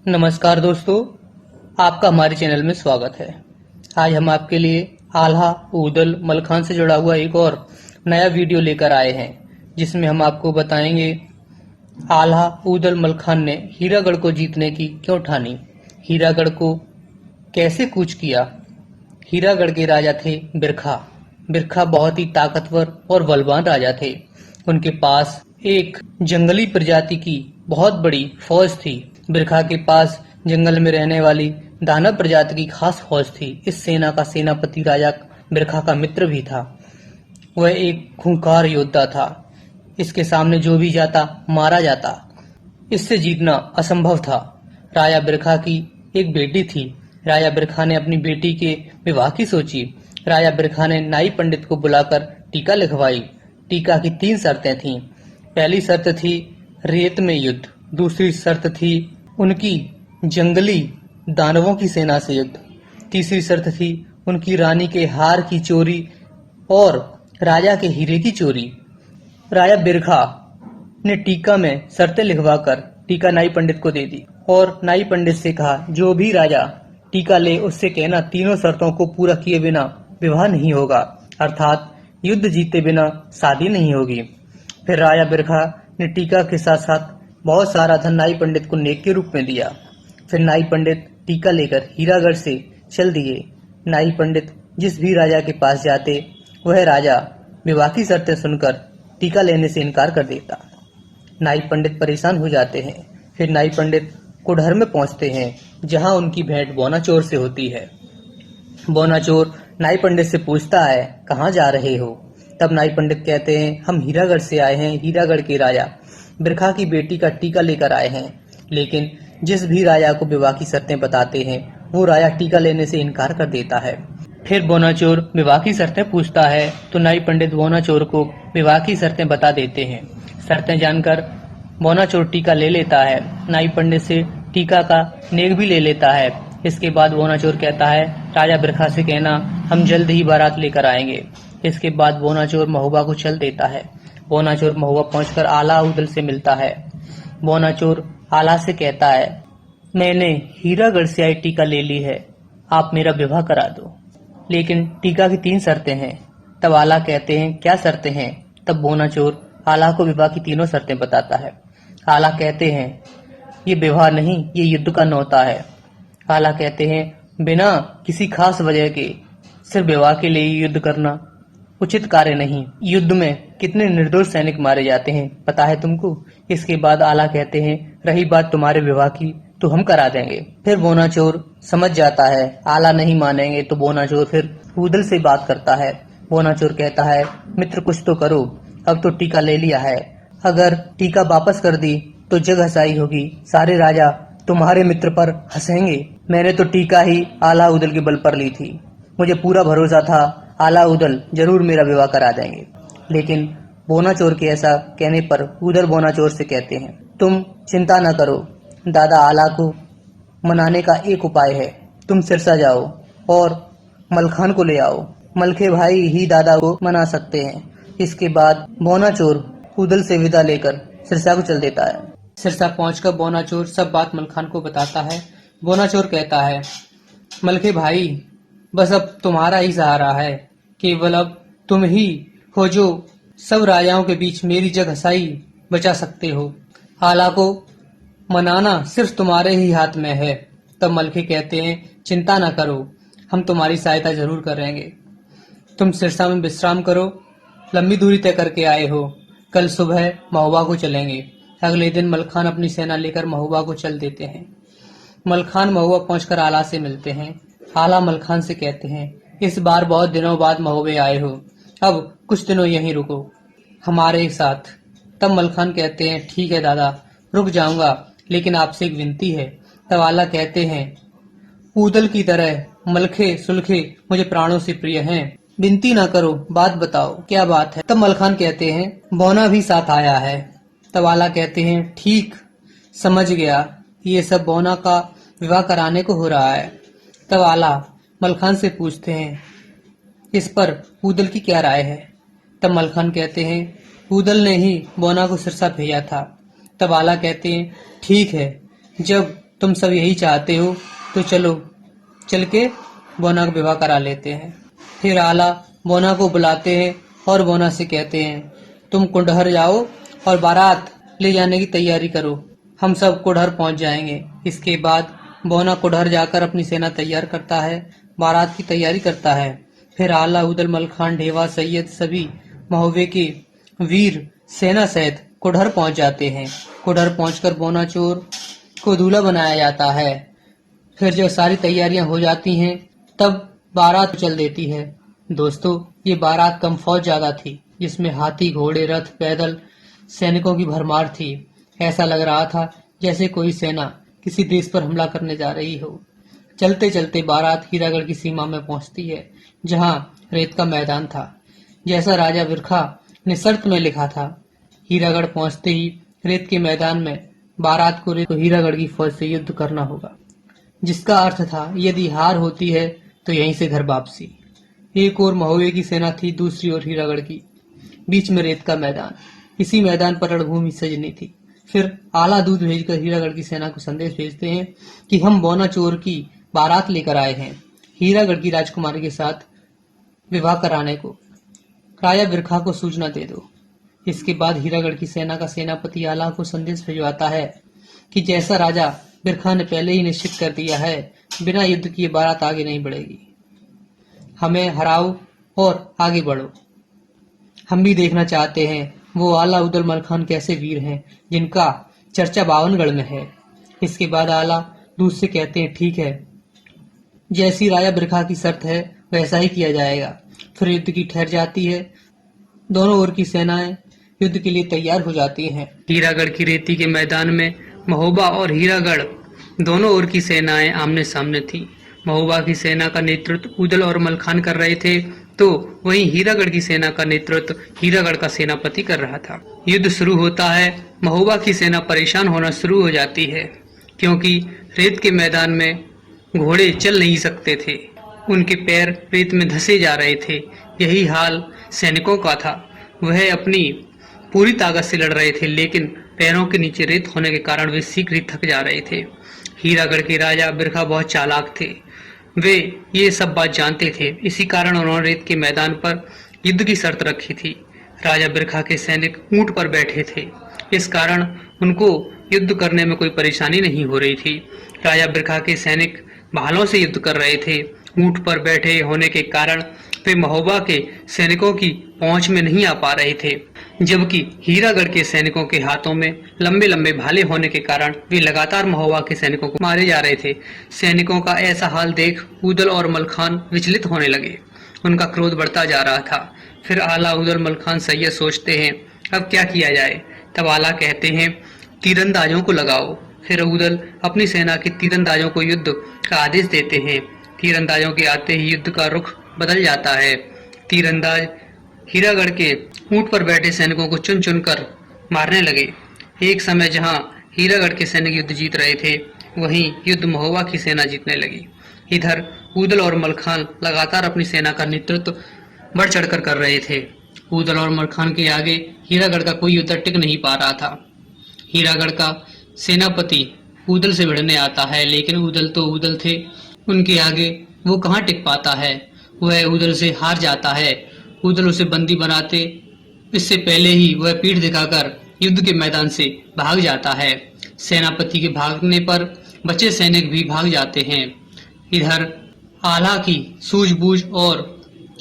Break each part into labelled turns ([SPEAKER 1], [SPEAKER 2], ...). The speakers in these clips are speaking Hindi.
[SPEAKER 1] नमस्कार दोस्तों, आपका हमारे चैनल में स्वागत है। आज हम आपके लिए आल्हा, ऊदल, मलखान से जुड़ा हुआ एक और नया वीडियो लेकर आए हैं, जिसमें हम आपको बताएंगे आल्हा, ऊदल, मलखान ने हीरागढ़ को जीतने की क्यों ठानी, हीरागढ़ को कैसे कूच किया। हीरागढ़ के राजा थे बिरखा। बिरखा बहुत ही ताकतवर और बलवान राजा थे। उनके पास एक जंगली प्रजाति की बहुत बड़ी फौज थी। बिरखा के पास जंगल में रहने वाली दानव प्रजाति की खास फौज थी। इस सेना का सेनापति राजा बिरखा का मित्र भी था। वह एक खूंखार योद्धा था। इसके सामने जो भी जाता मारा जाता। इससे जीतना असंभव था। राजा बिरखा की एक बेटी थी। राजा बिरखा ने अपनी बेटी के विवाह की सोची। राजा बिरखा ने नाई पंडित को बुलाकर टीका लिखवाई। टीका की 3 शर्तें थीं। पहली शर्त थी रेत में युद्ध, दूसरी शर्त थी उनकी जंगली दानवों की सेना से युद्ध, तीसरी शर्त थी उनकी रानी के हार की चोरी और राजा के हीरे की चोरी। राजा बिरखा ने टीका में शर्तें लिखवाकर टीका नाई पंडित को दे दी और नाई पंडित से कहा, जो भी राजा टीका ले उससे कहना तीनों शर्तों को पूरा किए बिना विवाह नहीं होगा, अर्थात युद्ध जीते बिना शादी नहीं होगी। फिर राजा बिरखा ने टीका के साथ साथ बहुत सारा धन नाई पंडित को नेक के रूप में दिया। फिर नाई पंडित टीका लेकर हीरागढ़ से चल दिए। नाई पंडित जिस भी राजा के पास जाते वह राजा विवाह की शर्तें सुनकर टीका लेने से इनकार कर देता। नाई पंडित परेशान हो जाते हैं। फिर नाई पंडित कुडहर में पहुंचते हैं, जहां उनकी भेंट बोनाचोर से होती है। बोनाचोर नाई पंडित से पूछता है, कहाँ जा रहे हो? तब नाई पंडित कहते हैं, हम हीरागढ़ से आए हैं। हीरागढ़ के राजा बिरखा की बेटी का टीका लेकर आए हैं। लेकिन जिस भी राजा को विवाह की शर्तें बताते हैं वो राजा टीका लेने से इनकार कर देता है। फिर बोनाचोर विवाह की शर्तें पूछता है तो नाई पंडित बोनाचोर को विवाह की शर्तें बता देते हैं। शर्तें जानकर बोनाचोर टीका ले लेता है। नाई पंडित से टीका का नेक भी ले लेता है। इसके बाद बोनाचोर कहता है, राजा बिरखा से कहना हम जल्द ही बारात लेकर आएंगे। इसके बाद बोनाचोर महुआ को चल देता है। बोनाचोर महुआ पहुंचकर आला ऊदल से मिलता है। बोनाचोर आला से कहता है, मैंने हीरागढ़ से आई टीका ले ली है, आप मेरा विवाह करा दो। लेकिन टीका की 3 शर्तें हैं। तब आला कहते हैं, क्या शर्तें हैं? तब बोनाचोर आला को विवाह की तीनों शर्तें बताता है। आला कहते हैं, ये विवाह नहीं, ये युद्ध का न्योता है। आला कहते हैं, बिना किसी खास वजह के सिर्फ विवाह के लिए युद्ध करना उचित कार्य नहीं। युद्ध में कितने निर्दोष सैनिक मारे जाते हैं पता है तुमको? इसके बाद आला कहते हैं, रही बात तुम्हारे विवाह की तो हम करा देंगे। फिर बोनाचोर समझ जाता है आला नहीं मानेंगे तो बोनाचोर फिर ऊदल से बात करता है। बोनाचोर कहता है, मित्र कुछ तो करो, अब तो टीका ले लिया है, अगर टीका वापस कर दी तो जग हंसाई होगी, सारे राजा तुम्हारे मित्र पर हंसेंगे। मैंने तो टीका ही आला ऊदल के बल पर ली थी, मुझे पूरा भरोसा था आला ऊदल जरूर मेरा विवाह करा देंगे। लेकिन बोनाचोर के ऐसा कहने पर ऊदल बोनाचोर से कहते हैं, तुम चिंता न करो, दादा आला को मनाने का एक उपाय है, तुम सिरसा जाओ और मलखान को ले आओ, मलखे भाई ही दादा को मना सकते हैं। इसके बाद बोनाचोर ऊदल से विदा लेकर सिरसा को चल देता है। सिरसा पहुंचकर बोनाचोर सब बात मलखान को बताता है। बोनाचोर कहता है, मलखे भाई बस अब तुम्हारा ही सहारा है, केवल अब तुम ही हो जो सब राजाओं के बीच मेरी जग हंसाई बचा सकते हो। आला को मनाना सिर्फ तुम्हारे ही हाथ में है। तब मलखे कहते हैं, चिंता न करो, हम तुम्हारी सहायता जरूर करेंगे। तुम सिरसा में विश्राम करो, लंबी दूरी तय करके आए हो, कल सुबह महुआ को चलेंगे। अगले दिन मलखान अपनी सेना लेकर महुआ को चल देते हैं। मलखान महुआ पहुंचकर आला से मिलते हैं। आला मलखान से कहते हैं, इस बार बहुत दिनों बाद महुए आए हो, अब कुछ दिनों यहीं रुको हमारे साथ। तब मलखान कहते हैं, ठीक है दादा, रुक जाऊंगा, लेकिन आपसे एक विनती है। तब आला कहते हैं, ऊदल की तरह मलखे सुलखे मुझे प्राणों से प्रिय हैं, विनती ना करो, बात बताओ, क्या बात है? तब मलखान कहते हैं, बोना भी साथ आया है। तब आला कहते हैं, ठीक समझ गया, ये सब बोना का विवाह कराने को हो रहा है। तब आला मलखान से पूछते हैं, इस पर ऊदल की क्या राय है? तब मलखान कहते हैं, ऊदल ने ही बोना को सिरसा भेजा था। तब आला कहते हैं, ठीक है, जब तुम सब यही चाहते हो तो चलो चल के बोना का विवाह करा लेते हैं। फिर आला बोना को बुलाते हैं और बोना से कहते हैं, तुम कुंडहर जाओ और बारात ले जाने की तैयारी करो, हम सब कुडहर पहुंच जाएंगे। इसके बाद बोना कुडहर जाकर अपनी सेना तैयार करता है, बारात की तैयारी करता है। फिर आला, उदल, मलखान, ढेवा, सैयद सभी महोबे के वीर सेना सहित कुडहर पहुंच जाते हैं। कुडहर पहुंचकर बोना चोर को दूल्हा बनाया जाता है। फिर जब सारी तैयारियां हो जाती हैं तब बारात चल देती है। दोस्तों, ये बारात कम फौज ज्यादा थी, जिसमें हाथी, घोड़े, रथ, पैदल सैनिकों की भरमार थी। ऐसा लग रहा था जैसे कोई सेना किसी देश पर हमला करने जा रही हो। चलते चलते बारात हीरागढ़ की सीमा में पहुंचती है, जहां रेत का मैदान था, जैसा राजा बिरखा ने शर्त में लिखा था। हीरागढ़ पहुंचते ही रेत के मैदान में बारात को हीरागढ़ की फौज से युद्ध करना होगा, जिसका अर्थ था यदि हार होती है तो यहीं से घर वापसी। एक ओर महोबे की सेना थी, दूसरी ओर हीरागढ़ की, बीच में रेत का मैदान। इसी मैदान पर रणभूमि सजनी थी। फिर आला दूध भेजकर हीरागढ़ की सेना को संदेश भेजते हैं कि हम बोना चोर की बारात लेकर आए हैं, हीरागढ़ की राजकुमारी के साथ विवाह कराने को। राजा बिरखा को सूचना दे दो। इसके बाद हीरागढ़ की सेना का सेनापति आला को संदेश भिजवाता है कि जैसा राजा बिरखा ने पहले ही निश्चित कर दिया है, बिना युद्ध किए बारात आगे नहीं बढ़ेगी। हमें हराओ और आगे बढ़ो। हम भी देखना चाहते हैं वो आला, उदल, मलखान कैसे वीर हैं जिनका चर्चा बावनगढ़ में है। इसके बाद आला दूध से कहते हैं, ठीक है, जैसी राजा बिरखा की शर्त है वैसा ही किया जाएगा। फिर युद्ध की ठहर जाती है। दोनों ओर की सेनाएं युद्ध के लिए तैयार हो जाती हैं। हीरागढ़ की रेती के मैदान में महोबा और हीरागढ़ दोनों ओर की सेनाएं आमने सामने थी। महोबा की सेना का नेतृत्व उदल और मलखान कर रहे थे, तो वहीं हीरागढ़ की सेना का नेतृत्व हीरागढ़ का सेनापति कर रहा था। युद्ध शुरू होता है। महोबा की सेना परेशान होना शुरू हो जाती है, क्योंकि रेत के मैदान में घोड़े चल नहीं सकते थे, उनके पैर रेत में धंसे जा रहे थे। यही हाल सैनिकों का था। वह अपनी पूरी ताकत से लड़ रहे थे, लेकिन पैरों के नीचे रेत होने के कारण वे शीघ्र ही थक जा रहे थे। हीरागढ़ के राजा बिरखा बहुत चालाक थे, वे ये सब बात जानते थे। इसी कारण उन्होंने रेत के मैदान पर युद्ध की शर्त रखी थी। राजा बिरखा के सैनिक ऊंट पर बैठे थे, इस कारण उनको युद्ध करने में कोई परेशानी नहीं हो रही थी। राजा बिरखा के सैनिक भालों से युद्ध कर रहे थे। ऊंट पर बैठे होने के कारण वे महोबा के सैनिकों की पहुंच में नहीं आ पा रहे थे, जबकि हीरागढ़ के सैनिकों के हाथों में लंबे लंबे भाले होने के कारण वे लगातार महोबा के सैनिकों को मारे जा रहे थे। सैनिकों का ऐसा हाल देख उदल और मलखान विचलित होने लगे। उनका क्रोध बढ़ता जा रहा था। फिर आला, उदल, मलखान, सैयद सोचते हैं अब क्या किया जाए। तब आला कहते हैं, तीरंदाजों को लगाओ। फिर उदल अपनी सेना के तीरंदाजों को युद्ध का आदेश देते हैं। तीरंदाजों के आते ही युद्ध का रुख बदल जाता है। तीरंदाज हीरागढ़ के ऊंट पर बैठे सैनिकों को चुन चुन कर मारने लगे। एक समय जहां हीरागढ़ के सैनिक युद्ध जीत रहे थे, वहीं युद्ध महोबा की सेना जीतने लगी। इधर उदल और मलखान लगातार अपनी सेना का नेतृत्व बढ़ चढ़कर कर रहे थे। उदल और मलखान के आगे हीरागढ़ का कोई युद्ध टिक नहीं पा रहा था। हीरागढ़ का सेनापति उदल से भिड़ने आता है, लेकिन उदल तो उदल थे, उनके आगे वो कहाँ टिक पाता है। वह उदल से हार जाता है। उदल उसे बंदी बनाते इससे पहले ही वह पीठ दिखाकर युद्ध के मैदान से भाग जाता है। सेनापति के भागने पर बचे सैनिक भी भाग जाते हैं। इधर आला की सूझबूझ और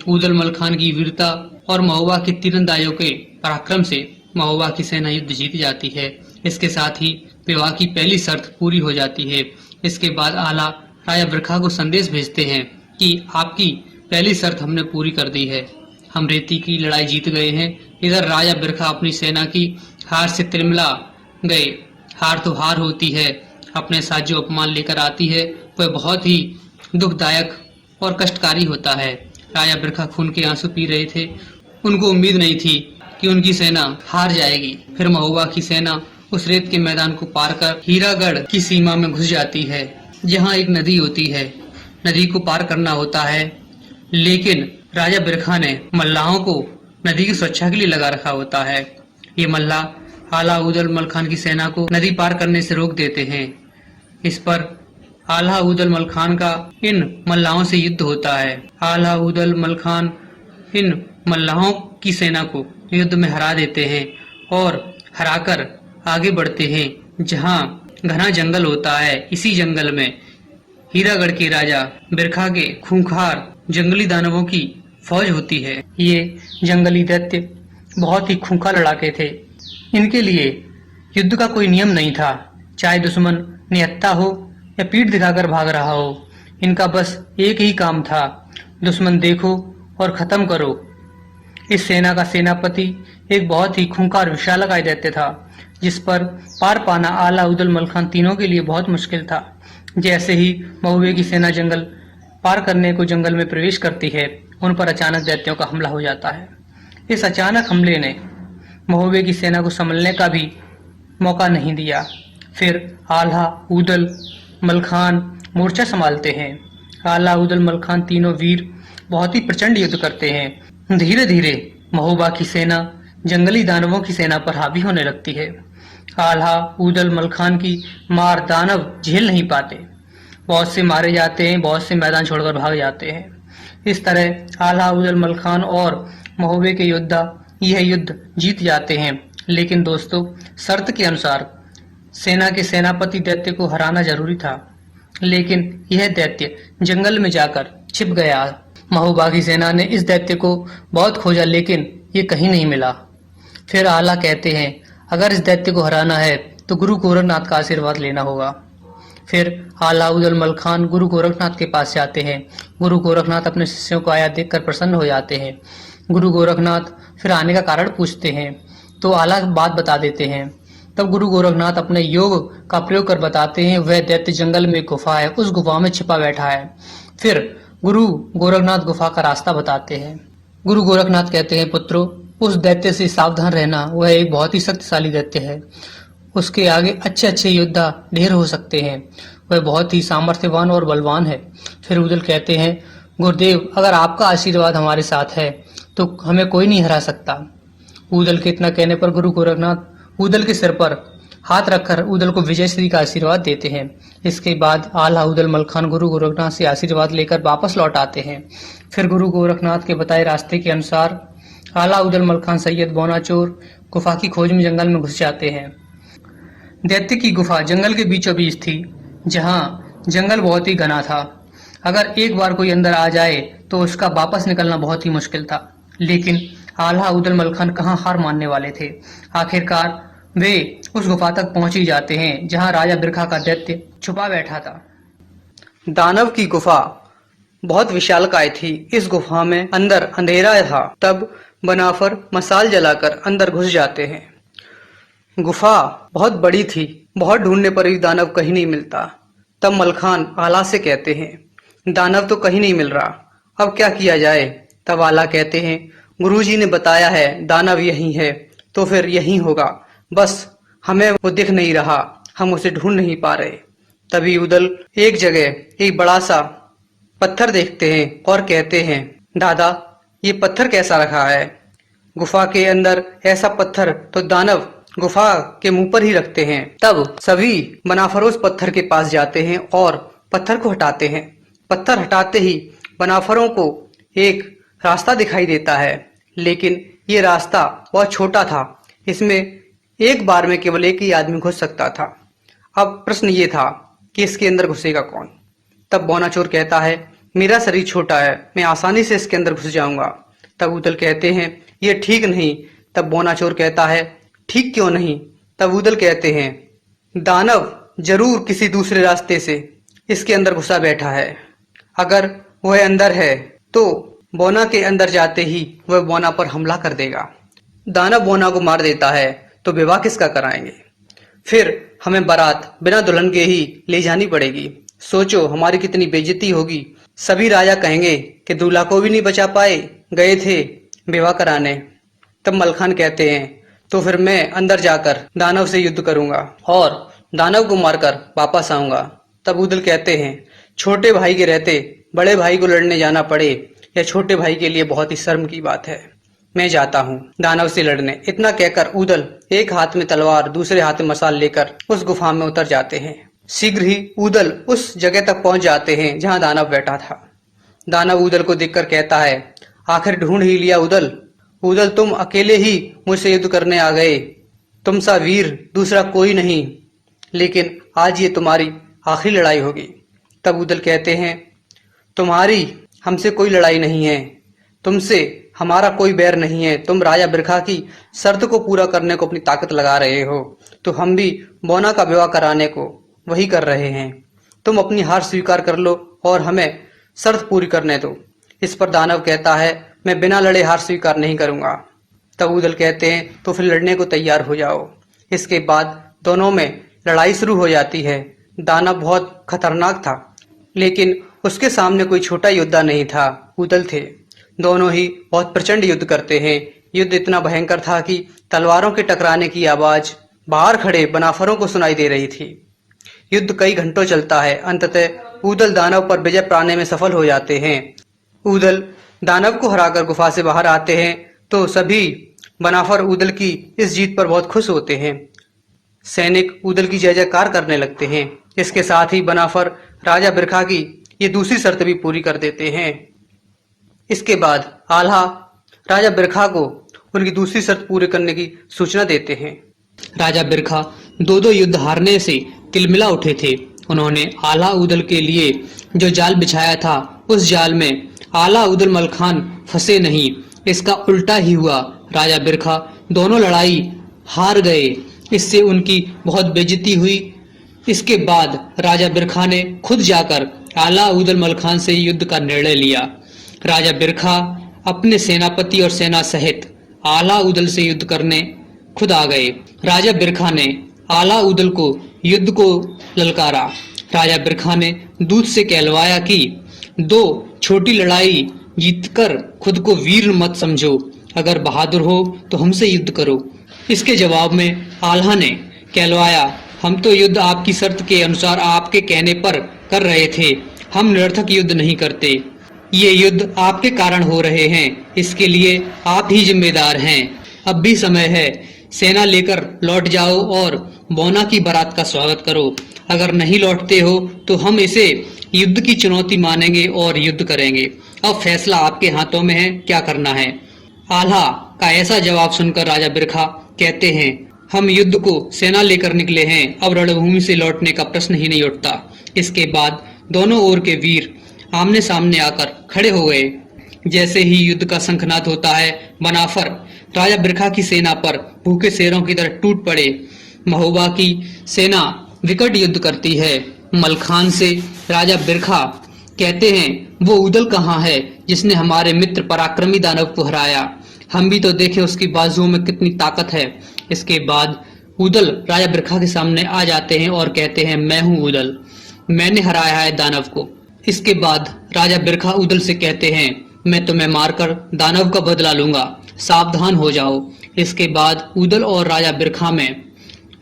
[SPEAKER 1] उदल मलखान की वीरता और महोबा के तीरंदाजों के पराक्रम से महोबा की सेना युद्ध जीत जाती है। इसके साथ ही विवाह की पहली शर्त पूरी हो जाती है। इसके बाद आला राजा बिरखा को संदेश भेजते हैं कि आपकी पहली शर्त हमने पूरी कर दी है, हम रेती की लड़ाई जीत गए हैं। इधर राजा बिरखा अपनी सेना की हार से तिरमिला गए। हार तो हार होती है, अपने साथ जो अपमान लेकर आती है वह बहुत ही दुखदायक और कष्टकारी होता है। राजा बिरखा खून के आंसू पी रहे थे। उनको उम्मीद नहीं थी कि उनकी सेना हार जाएगी। फिर महोबा की सेना उस रेत के मैदान को पार कर हीरागढ़ की सीमा में घुस जाती है, जहाँ एक नदी होती है। नदी को पार करना होता है, लेकिन राजा बिरखा ने मल्लाहों को नदी की सुरक्षा के लिए लगा रखा होता है। ये मल्लाह आला, उदल, मलखान की सेना को नदी पार करने से रोक देते हैं। इस पर आल्हा ऊदल मलखान का इन मल्लाहों से युद्ध होता है। आल्हा ऊदल मलखान इन मल्लाहों की सेना को युद्ध में हरा देते हैं और हराकर आगे बढ़ते हैं। जहां घना जंगल होता है, इसी जंगल में हीरागढ़ के राजा बिरखा के खूंखार जंगली दानवों की फौज होती है। ये जंगली दैत्य बहुत ही खूंखार लड़ाके थे। इनके लिए युद्ध का कोई नियम नहीं था, चाहे दुश्मन निहत्था हो या पीठ दिखाकर भाग रहा हो। इनका बस एक ही काम था, दुश्मन देखो और खत्म करो। इस सेना का सेनापति एक बहुत ही खूंखार विशालकाय दैत्य था, जिस पर पार पाना आला उदल मलखान तीनों के लिए बहुत मुश्किल था। जैसे ही महुए की सेना जंगल पार करने को जंगल में प्रवेश करती है, उन पर अचानक दैत्यों का हमला हो जाता है। इस अचानक हमले ने महुए की सेना को संभलने का भी मौका नहीं दिया। फिर आल्हा ऊदल मलखान मोर्चा संभालते हैं। आल्हा ऊदल मलखान तीनों वीर बहुत ही प्रचंड युद्ध करते हैं। धीरे धीरे महोबा की सेना जंगली दानवों की सेना पर हावी होने लगती है। आल्हा ऊदल मलखान की मार दानव झेल नहीं पाते, बहुत से मारे जाते हैं, बहुत से मैदान छोड़कर भाग जाते हैं। इस तरह आल्हा ऊदल मलखान और महोबे के योद्धा यह युद्ध जीत जाते हैं। लेकिन दोस्तों, शर्त के अनुसार सेना के सेनापति दैत्य को हराना जरूरी था, लेकिन यह दैत्य जंगल में जाकर छिप गया। महोबा की सेना ने इस दैत्य को बहुत खोजा, लेकिन ये कहीं नहीं मिला। फिर आला कहते हैं, अगर इस दैत्य को हराना है तो गुरु गोरखनाथ का आशीर्वाद लेना होगा। फिर आला उदल मलखान गुरु गोरखनाथ के पास जाते हैं। गुरु गोरखनाथ अपने शिष्यों को आया देखकर प्रसन्न हो जाते हैं। गुरु गोरखनाथ फिर आने का कारण पूछते हैं तो आला बात बता देते हैं। तब गुरु गोरखनाथ अपने योग का प्रयोग कर बताते हैं, वह दैत्य जंगल में गुफा है, उस गुफा में छिपा बैठा है। फिर गुरु गोरखनाथ गुफा का रास्ता बताते हैं। गुरु गोरखनाथ कहते हैं, पुत्रों, उस दैत्य से सावधान रहना, वह एक बहुत ही शक्तिशाली दैत्य है। उसके आगे अच्छे अच्छे योद्धा ढेर हो सकते हैं, वह बहुत ही सामर्थ्यवान और बलवान है। फिर उदल कहते हैं, गुरुदेव, अगर आपका आशीर्वाद हमारे साथ है तो हमें कोई नहीं हरा सकता। उदल के इतना कहने पर गुरु गोरखनाथ उदल के सिर पर हाथ रखकर उदल को विजयश्री का आशीर्वाद देते हैं। इसके बाद आल्हा उदल मलखान गुरु गोरखनाथ से आशीर्वाद लेकर वापस लौट आते हैं। फिर गुरु गोरखनाथ के बताए रास्ते के अनुसार आला उदल मलखान सैयद बोनाचोर गुफा की खोज में जंगल में घुस जाते हैं। दैत्य की गुफा जंगल के बीचों बीच थी, जहां जंगल बहुत ही घना था। अगर एक बार कोई अंदर आ जाए तो उसका वापस निकलना बहुत ही मुश्किल था। लेकिन आल्हा उदल मलखान कहां हार मानने वाले थे। आखिरकार वे उस गुफा तक पहुंच ही जाते हैं, जहां राजा बिरखा का दैत्य छुपा बैठा था। दानव की गुफा बहुत विशालकाय थी। इस गुफा में अंदर अंधेरा था। तब बनाफर मसाल जलाकर अंदर घुस जाते हैं। गुफा बहुत बड़ी थी, बहुत ढूंढने पर भी दानव कहीं नहीं मिलता। तब मलखान आला से कहते हैं, दानव तो कहीं नहीं मिल रहा, अब क्या किया जाए। तब आला कहते हैं, गुरुजी ने बताया है दानव यहीं है, तो फिर यहीं होगा, बस हमें वो दिख नहीं रहा, हम उसे ढूंढ नहीं पा रहे। तभी उदल एक जगह एक बड़ा सा पत्थर देखते हैं और कहते हैं, दादा, ये पत्थर कैसा रखा है। गुफा के अंदर ऐसा पत्थर तो दानव गुफा के मुंह पर ही रखते हैं। तब सभी बनाफरों पत्थर के पास जाते हैं और पत्थर को हटाते हैं। पत्थर हटाते ही बनाफरों को एक रास्ता दिखाई देता है, लेकिन ये रास्ता बहुत छोटा था। इसमें एक बार में केवल एक ही आदमी घुस सकता था। अब प्रश्न ये था कि इसके अंदर घुसेगा कौन। तब बोनाचोर कहता है, मेरा शरीर छोटा है, मैं आसानी से इसके अंदर घुस जाऊंगा। तब उदल कहते हैं, ये ठीक नहीं। तब बोनाचोर कहता है, ठीक क्यों नहीं। तब उदल कहते हैं, दानव जरूर किसी दूसरे रास्ते से इसके अंदर घुसा बैठा है। अगर वह अंदर है तो बोना के अंदर जाते ही वह बोना पर हमला कर देगा। दानव बोना को मार देता है तो विवाह किसका कराएंगे। फिर हमें बारात बिना दुल्हन के ही ले जानी पड़ेगी। सोचो हमारी कितनी बेइज्जती होगी। सभी राजा कहेंगे कि दूल्हा को भी नहीं बचा पाए, गए थे विवाह कराने। तब मलखान कहते हैं, तो फिर मैं अंदर जाकर दानव से युद्ध करूंगा और दानव को मारकर वापस आऊंगा। तब उदल कहते हैं, छोटे भाई के रहते बड़े भाई को लड़ने जाना पड़े, यह छोटे भाई के लिए बहुत ही शर्म की बात है। मैं जाता हूँ दानव से लड़ने। इतना कहकर उदल एक हाथ में तलवार दूसरे हाथ में मसाल लेकर उस गुफा में उतर जाते हैं। शीघ्र ही ऊदल उस जगह तक पहुंच जाते हैं जहां दानव बैठा था। दानव ऊदल को देखकर कहता है, आखिर ढूंढ ही लिया ऊदल। ऊदल, तुम अकेले ही मुझसे युद्ध करने आ गए। तुम सा वीर दूसरा कोई नहीं, लेकिन आज ये तुम्हारी आखिरी लड़ाई होगी। तब ऊदल कहते हैं, तुम्हारी हमसे कोई लड़ाई नहीं है, तुमसे हमारा कोई बैर नहीं है। तुम राजा बिरखा की शर्त को पूरा करने को अपनी ताकत लगा रहे हो, तो हम भी बोना का विवाह कराने को वही कर रहे हैं। तुम अपनी हार स्वीकार कर लो और हमें शर्त पूरी करने दो। इस पर दानव कहता है, मैं बिना लड़े हार स्वीकार नहीं करूंगा। तब ऊदल कहते हैं, तो फिर लड़ने को तैयार हो जाओ। इसके बाद दोनों में लड़ाई शुरू हो जाती है। दानव बहुत खतरनाक था, लेकिन उसके सामने कोई छोटा योद्धा नहीं था, ऊदल थे। दोनों ही बहुत प्रचंड युद्ध करते हैं। युद्ध इतना भयंकर था कि तलवारों के टकराने की आवाज बाहर खड़े बनाफरों को सुनाई दे रही थी। युद्ध कई घंटों चलता है। अंततः ऊदल दानव पर विजय पाने में सफल हो जाते हैं। ऊदल दानव को हराकर गुफा से बाहर आते हैं तो सभी बनाफर ऊदल की इस जीत पर बहुत खुश होते हैं। सैनिक ऊदल की जय जयकार करने लगते हैं। इसके साथ ही बनाफर राजा बिरखा की ये दूसरी शर्त भी पूरी कर देते हैं। इसके बाद आल्हा राजा बिरखा को उनकी दूसरी शर्त पूरी करने की सूचना देते हैं। राजा बिरखा दो युद्ध हारने से तिलमिला उठे थे। उन्होंने आल्हा ऊदल के लिए जो जाल बिछाया था, उस जाल में आल्हा ऊदल मलखान फंसे नहीं, इसका उल्टा ही हुआ। राजा बिरखा दोनों लड़ाई हार गए। इससे उनकी बहुत बेइज्जती हुई। इसके बाद राजा बिरखा ने खुद जाकर आल्हा ऊदल मलखान से युद्ध का निर्णय लिया। राजा बिरखा अपने सेनापति और सेना सहित आल्हा ऊदल से युद्ध करने खुद आ गए। राजा बिरखा ने आल्हा ऊदल को युद्ध को ललकारा। राजा बिरखा ने दूत से कहलवाया कि दो छोटी लड़ाई जीतकर खुद को वीर मत समझो, अगर बहादुर हो तो हमसे युद्ध करो। इसके जवाब में आल्हा ने कहलवाया, हम तो युद्ध आपकी शर्त के अनुसार आपके कहने पर कर रहे थे, हम निरर्थक युद्ध नहीं करते। ये युद्ध आपके कारण हो रहे हैं, इसके लिए आप ही जिम्मेदार हैं। अब भी समय है, सेना लेकर लौट जाओ और बोना की बारात का स्वागत करो। अगर नहीं लौटते हो तो हम इसे युद्ध की चुनौती मानेंगे और युद्ध करेंगे। अब फैसला आपके हाथों में है, क्या करना है। आल्हा का ऐसा जवाब सुनकर राजा बिरखा कहते हैं, हम युद्ध को सेना लेकर निकले हैं, अब रणभूमि से लौटने का प्रश्न ही नहीं उठता। इसके बाद दोनों ओर के वीर आमने सामने आकर खड़े हो गए। जैसे ही युद्ध का शंखनाद होता है, बनाफर राजा बिरखा की सेना पर भूखे शेरों की तरह टूट पड़े। महोबा की सेना विकट युद्ध करती है। मलखान से राजा बिरखा कहते हैं, वो ऊदल कहाँ है जिसने हमारे मित्र पराक्रमी दानव को हराया, हम भी तो देखें उसकी बाजुओं में कितनी ताकत है। इसके बाद ऊदल राजा बिरखा के सामने आ जाते हैं और कहते हैं, मैं हूँ ऊदल, मैंने हराया है दानव को। इसके बाद राजा बिरखा ऊदल से कहते हैं, मैं तुम्हें मारकर दानव का बदला लूंगा, सावधान हो जाओ। इसके बाद ऊदल और राजा बिरखा में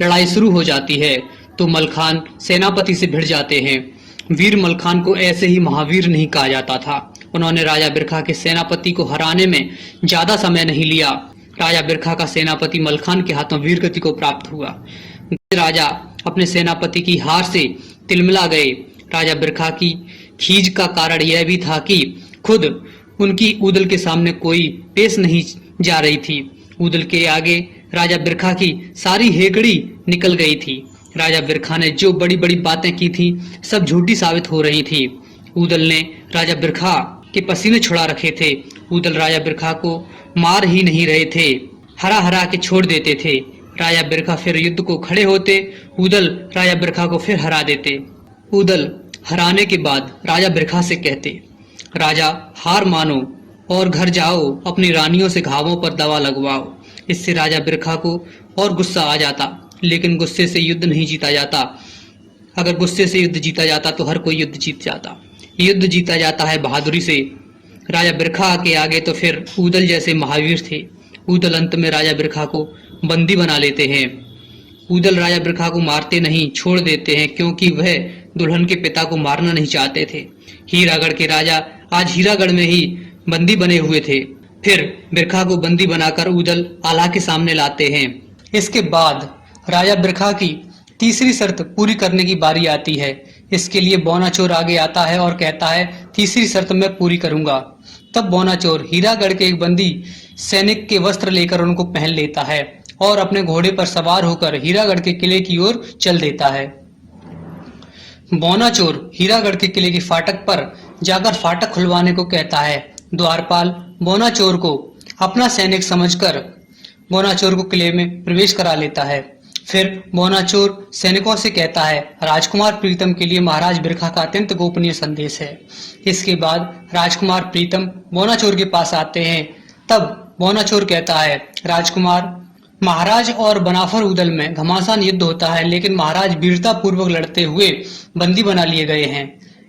[SPEAKER 1] लड़ाई शुरू हो जाती है तो मलखान सेनापति से भिड़ जाते हैं। वीर मलखान को ऐसे ही महावीर नहीं कहा जाता था। उन्होंने राजा बिरखा के सेनापति को हराने में ज्यादा समय नहीं लिया। राजा बिरखा का सेनापति मलखान के हाथों वीर गति को प्राप्त हुआ। राजा अपने सेनापति की हार से तिलमिला गए। राजा बिरखा की खीज का कारण यह भी था कि खुद उनकी ऊदल के सामने कोई पेश नहीं जा रही थी। ऊदल के आगे राजा बिरखा की सारी हेकड़ी निकल गई थी। राजा बिरखा ने जो बड़ी बड़ी बातें की थी, सब झूठी साबित हो रही थी। ऊदल ने राजा बिरखा के पसीने छुड़ा रखे थे। ऊदल राजा बिरखा को मार ही नहीं रहे थे, हरा हरा के छोड़ देते थे। राजा बिरखा फिर युद्ध को खड़े होते, ऊदल राजा बिरखा को फिर हरा देते। ऊदल हराने के बाद राजा बिरखा से कहते, राजा हार मानो और घर जाओ, अपनी रानियों से घावों पर दवा लगवाओ। इससे राजा बिरखा को और गुस्सा आ जाता, लेकिन गुस्से से युद्ध नहीं जीता जाता। अगर गुस्से से युद्ध जीता जाता तो हर कोई युद्ध जीत जाता। युद्ध जीता जाता है बहादुरी से। राजा बिरखा के आगे तो फिर ऊदल जैसे महावीर थे। ऊदल अंत में राजा बिरखा को बंदी बना लेते हैं। ऊदल राजा बिरखा को मारते नहीं, छोड़ देते हैं, क्योंकि वह दुल्हन के पिता को मारना नहीं चाहते थे। हीरागढ़ के राजा आज हीरागढ़ में ही बंदी बने हुए थे। फिर बिरखा को बंदी बनाकर ऊदल आल्हा के सामने लाते हैं। इसके बाद राजा बिरखा की तीसरी शर्त पूरी करने की बारी आती है। इसके लिए बौनाचोर आगे आता है और कहता है, तीसरी शर्त मैं पूरी करूंगा। तब बौनाचोर हीरागढ़ के एक बंदी सैनिक के वस्त्र लेकर उनको पहन लेता है और अपने घोड़े पर सवार होकर हीरागढ़ के किले की ओर चल देता है। बौनाचोर हीरागढ़ के किले के फाटक पर जाकर फाटक खुलवाने को कहता है। द्वारपाल बौनाचोर को अपना सैनिक समझकर बौनाचोर को किले में प्रवेश करा लेता है। फिर बौनाचोर सैनिकों से कहता है, राजकुमार प्रीतम के लिए महाराज बिरखा का अत्यंत गोपनीय संदेश है। इसके बाद राजकुमार प्रीतम बौनाचोर के पास आते हैं। तब बौनाचोर कहता है, राजकुमार, महाराज और बनाफर उदल में घमासान युद्ध होता है, लेकिन महाराज वीरता पूर्वक लड़ते हुए बंदी बना लिए गए हैं।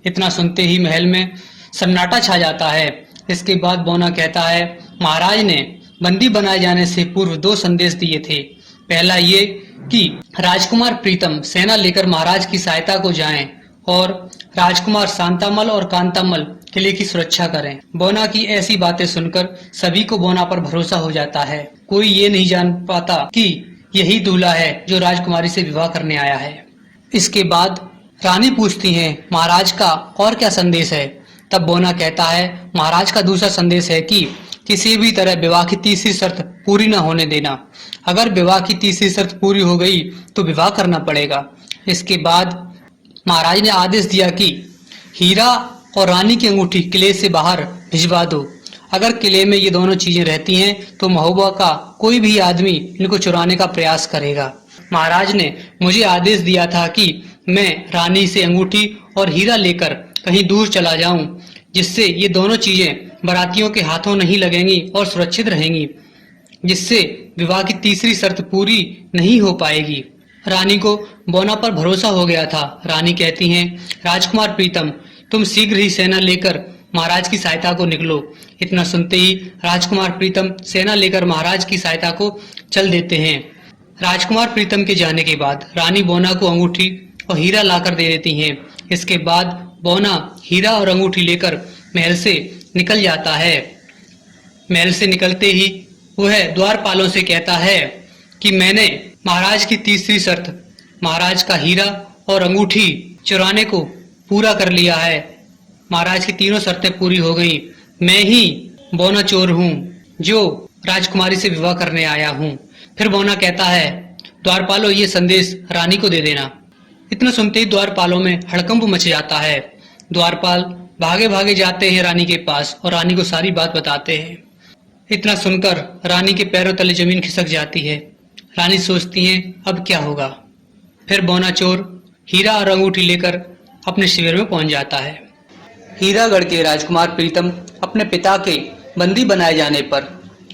[SPEAKER 1] इतना सुनते ही महल में सन्नाटा छा जाता है। इसके बाद बौना कहता है, महाराज ने बंदी बनाए जाने से पूर्व 2 संदेश दिए थे। पहला ये कि राजकुमार प्रीतम सेना लेकर महाराज की सहायता को जाएं और राजकुमार शांतामल और कांतामल किले की सुरक्षा करें। बौना की ऐसी बातें सुनकर सभी को बौना पर भरोसा हो जाता है। कोई ये नहीं जान पाता कि यही दूल्हा है जो राजकुमारी से विवाह करने आया है। इसके बाद रानी पूछती है, महाराज का और क्या संदेश है? तब बौना कहता है, महाराज का दूसरा संदेश है कि किसी भी तरह विवाह की तीसरी शर्त पूरी न होने देना। अगर विवाह की तीसरी शर्त पूरी हो गई तो विवाह करना पड़ेगा। इसके बाद महाराज ने आदेश दिया कि हीरा और रानी की अंगूठी किले से बाहर भिजवा दो। अगर किले में ये दोनों चीजें रहती हैं तो महबूबा का कोई भी आदमी इनको चुराने का प्रयास करेगा। महाराज ने मुझे आदेश दिया था कि मैं रानी से अंगूठी और हीरा लेकर कहीं दूर चला जाऊं, जिससे ये दोनों चीजें बारातियों के हाथों नहीं लगेंगी और सुरक्षित रहेंगी, जिससे विवाह की तीसरी शर्त पूरी नहीं हो पाएगी। रानी को बौना पर भरोसा हो गया था। रानी कहती हैं, राजकुमार प्रीतम, तुम शीघ्र ही सेना लेकर महाराज की सहायता को निकलो। इतना सुनते ही राजकुमार प्रीतम सेना लेकर महाराज की सहायता को चल देते हैं। राजकुमार प्रीतम के जाने के बाद रानी बौना को अंगूठी और हीरा लाकर दे देती हैं। इसके बाद बौना हीरा और अंगूठी लेकर महल से निकल जाता है। महल से निकलते ही वह द्वारपालों से कहता है कि मैंने महाराज की तीसरी शर्त, महाराज का हीरा और अंगूठी चुराने को पूरा कर लिया है। महाराज की तीनों शर्तें पूरी हो गई। मैं ही बौना चोर हूँ जो राजकुमारी से विवाह करने आया हूँ। फिर बौना कहता है, द्वारपालों, ये संदेश रानी को दे देना। इतना सुनते ही द्वारपालों में हड़कंप मच जाता है। द्वारपाल भागे भागे जाते हैं रानी के पास और रानी को सारी बात बताते हैं। इतना सुनकर रानी के पैरों तले जमीन खिसक जाती है। रानी सोचती है, अब क्या होगा। फिर बौना चोर हीरा और अंगूठी लेकर अपने शिविर में पहुंच जाता है। हीरागढ़ के राजकुमार प्रीतम अपने पिता के बंदी बनाए जाने पर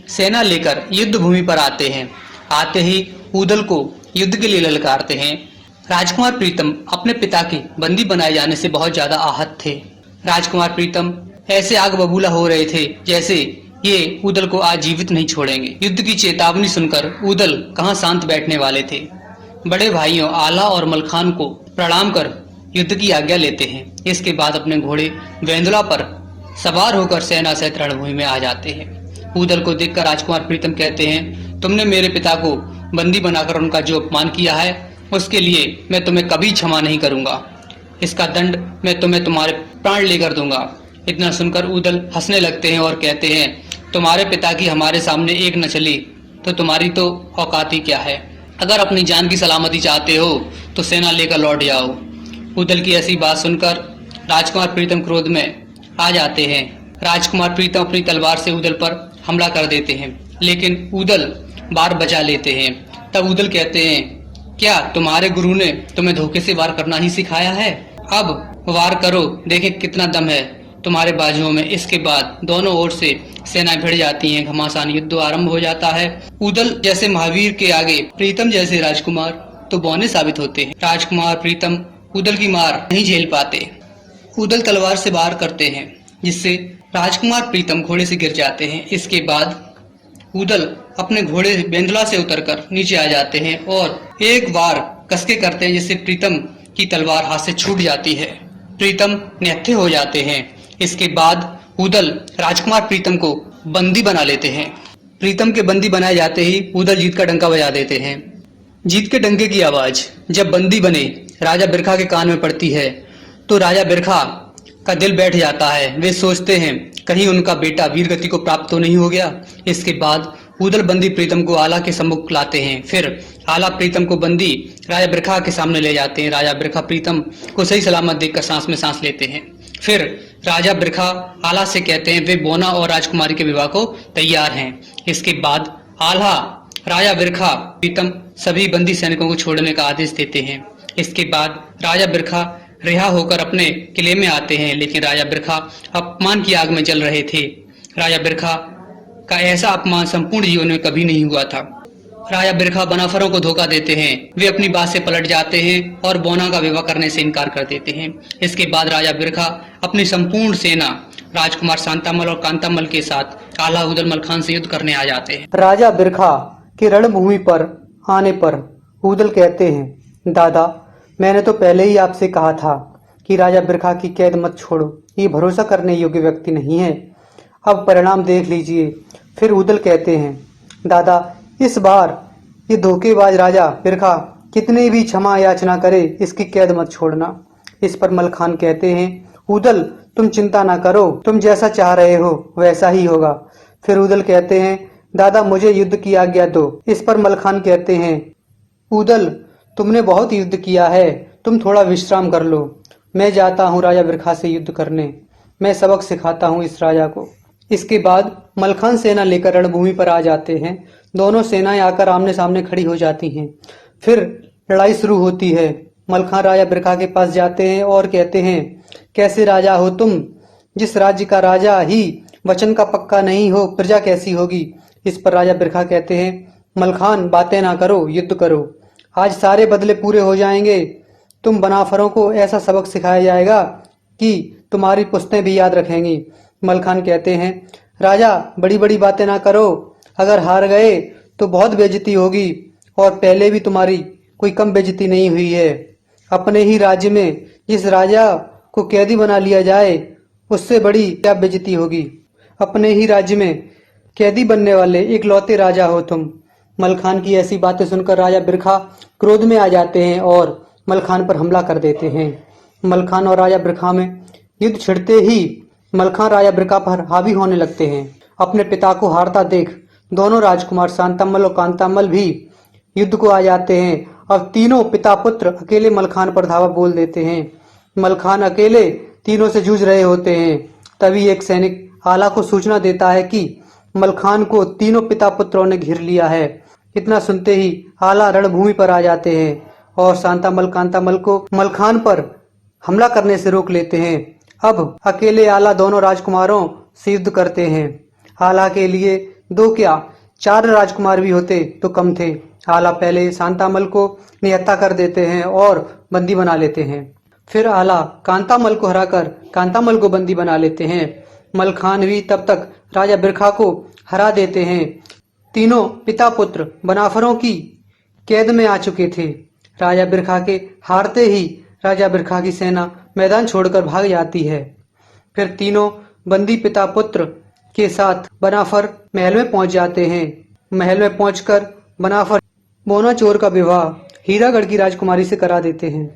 [SPEAKER 1] सेना लेकर युद्ध भूमि पर आते हैं। आते ही ऊदल को युद्ध के लिए ललकारते हैं। राजकुमार प्रीतम अपने पिता के बंदी बनाए जाने से बहुत ज्यादा आहत थे। राजकुमार प्रीतम ऐसे आग बबूला हो रहे थे जैसे ये ऊदल को आज जीवित नहीं छोड़ेंगे। युद्ध की चेतावनी सुनकर ऊदल कहाँ शांत बैठने वाले थे। बड़े भाइयों आला और मलखान को प्रणाम कर युद्ध की आज्ञा लेते हैं। इसके बाद अपने घोड़े वेंदुला पर सवार होकर सेना सहित रणभूमि में आ जाते हैं। ऊदल को देखकर राजकुमार प्रीतम कहते हैं, तुमने मेरे पिता को बंदी बनाकर उनका जो अपमान किया है उसके लिए मैं तुम्हें कभी क्षमा नहीं करूंगा। इसका दंड मैं तुम्हें तुम्हारे प्राण लेकर दूंगा। इतना सुनकर ऊदल हंसने लगते हैं और कहते हैं, तुम्हारे पिता की हमारे सामने एक न चली तो तुम्हारी तो औकात ही क्या है। अगर अपनी जान की सलामती चाहते हो तो सेना लेकर लौट जाओ। ऊदल की ऐसी बात सुनकर राजकुमार प्रीतम क्रोध में आ जाते हैं। राजकुमार प्रीतम अपनी तलवार से ऊदल पर हमला कर देते हैं, लेकिन ऊदल बार बचा लेते हैं। तब ऊदल कहते हैं, क्या तुम्हारे गुरु ने तुम्हें धोखे से वार करना ही सिखाया है? अब वार करो, देखें कितना दम है तुम्हारे बाजुओं में। इसके बाद दोनों ओर से सेनाएं भिड़ जाती हैं। घमासान युद्ध आरंभ हो जाता है। ऊदल जैसे महावीर के आगे प्रीतम जैसे राजकुमार तो बौने साबित होते हैं। राजकुमार प्रीतम ऊदल की मार नहीं झेल पाते। ऊदल तलवार से वार करते हैं जिससे राजकुमार प्रीतम घोड़े से गिर जाते हैं। इसके बाद ऊदल अपने घोड़े बेंदुला से उतरकर नीचे आ जाते हैं और एक वार कसके करते हैं जिससे प्रीतम की तलवार हाथ से छूट जाती है। प्रीतम निहत्थे हो जाते हैं। इसके बाद ऊदल राजकुमार प्रीतम को बंदी बना लेते हैं। प्रीतम के बंदी बनाए जाते ही ऊदल जीत का डंका बजा देते हैं। जीत के डंके की आवाज जब बंदी बने राजा बिरखा के कान में पड़ती है तो राजा बिरखा का दिल बैठ जाता है। वे सोचते हैं कहीं उनका बेटा वीरगति को प्राप्त तो नहीं हो गया। इसके बाद ऊदल बंदी प्रीतम को आला के सम्मुख लाते हैं। फिर आला प्रीतम को बंदी राजा बिरखा के सामने ले जाते हैं। राजा बिरखा प्रीतम को सही सलामत देखकर सांस में सांस लेते हैं। फिर राजा बिरखा आला से कहते हैं वे बोना और राजकुमारी के विवाह को तैयार हैं। इसके बाद आला राजा बिरखा प्रीतम सभी बंदी सैनिकों को छोड़ने का आदेश देते हैं। इसके बाद राजा बिरखा रिहा होकर अपने किले में आते हैं, लेकिन राजा बिरखा अपमान की आग में जल रहे थे। राजा बिरखा का ऐसा अपमान संपूर्ण जीवन में कभी नहीं हुआ था। राजा बिरखा बनाफरों को धोखा देते हैं। वे अपनी बात से पलट जाते हैं और बोना का विवाह करने से इनकार कर देते हैं। इसके बाद राजा बिरखा अपनी संपूर्ण सेना राजकुमार शांतामल और कांतामल के साथ आला उदल मलखान से युद्ध करने आ जाते हैं।
[SPEAKER 2] राजा बिरखा के रणभूमि पर आने पर उदल कहते हैं, दादा मैंने तो पहले ही आपसे कहा था कि राजा बिरखा की कैद मत छोड़ो, ये भरोसा करने योग्य व्यक्ति नहीं है। अब परिणाम देख लीजिए। फिर उदल कहते हैं, दादा इस बार ये धोखेबाज राजा बिरखा कितनी भी क्षमा याचना करे इसकी कैद मत छोड़ना। इस पर मलखान कहते हैं, उदल तुम चिंता ना करो, तुम जैसा चाह रहे हो वैसा ही होगा। फिर उदल कहते हैं, दादा मुझे युद्ध की आज्ञा दो। इस पर मलखान कहते हैं, उदल तुमने बहुत युद्ध किया है, तुम थोड़ा विश्राम कर लो। मैं जाता हूँ राजा बिरखा से युद्ध करने, मैं सबक सिखाता हूँ इस राजा को। इसके बाद मलखान सेना लेकर रणभूमि पर आ जाते हैं। दोनों सेनाएं आकर आमने सामने खड़ी हो जाती हैं। फिर लड़ाई शुरू होती है। मलखान राजा बिरखा के पास जाते हैं और कहते हैं, कैसे राजा हो तुम? जिस राज्य का राजा ही वचन का पक्का नहीं हो, प्रजा कैसी होगी? इस पर राजा बिरखा कहते हैं, मलखान बातें ना करो, युद्ध करो। आज सारे बदले पूरे हो जाएंगे। तुम बनाफरों को ऐसा सबक सिखाया जाएगा कि तुम्हारी पुश्तें भी याद रखेंगी। मलखान कहते हैं, राजा बड़ी बड़ी बातें ना करो, अगर हार गए तो बहुत बेइज्जती होगी और पहले भी तुम्हारी कोई कम बेइज्जती नहीं हुई है। अपने ही राज्य में जिस राजा को कैदी बना लिया जाए उससे बड़ी क्या बेइज्जती होगी। अपने ही राज्य में कैदी बनने वाले इकलौते राजा हो तुम। मलखान की ऐसी बातें सुनकर राजा बिरखा क्रोध में आ जाते हैं और मलखान पर हमला कर देते हैं। मलखान और राजा बिरखा में युद्ध छिड़ते ही मलखान राजा बिरखा पर हावी होने लगते हैं। अपने पिता को हारता देख दोनों राजकुमार शांतामल और कांतामल भी युद्ध को आ जाते हैं। अब तीनों पिता पुत्र अकेले मलखान पर धावा बोल देते हैं। मलखान अकेले तीनों से जूझ रहे होते हैं। तभी एक सैनिक आला को सूचना देता है कि मलखान को तीनों पिता पुत्रों ने घेर लिया है। इतना सुनते ही आला रणभूमि पर आ जाते हैं और शांतामल कांतामल को मलखान पर हमला करने से रोक लेते हैं। अब अकेले आला दोनों राजकुमारों से युद्ध करते हैं। आला के लिए 2 क्या 4 राजकुमार भी होते तो कम थे। आला पहले शांतामल को निहत्था कर देते हैं और बंदी बना लेते हैं। फिर आला कांतामल को हराकर कांतामल को बंदी बना लेते हैं। मलखान भी तब तक राजा बिरखा को हरा देते हैं। तीनों पिता पुत्र बनाफरों की कैद में आ चुके थे। राजा बिरखा के हारते ही राजा बिरखा की सेना मैदान छोड़कर भाग जाती है। फिर तीनों बंदी पिता पुत्र के साथ बनाफर महल में पहुंच जाते हैं। महल में पहुंचकर बनाफर बोना चोर का विवाह हीरागढ़ की राजकुमारी से करा देते हैं।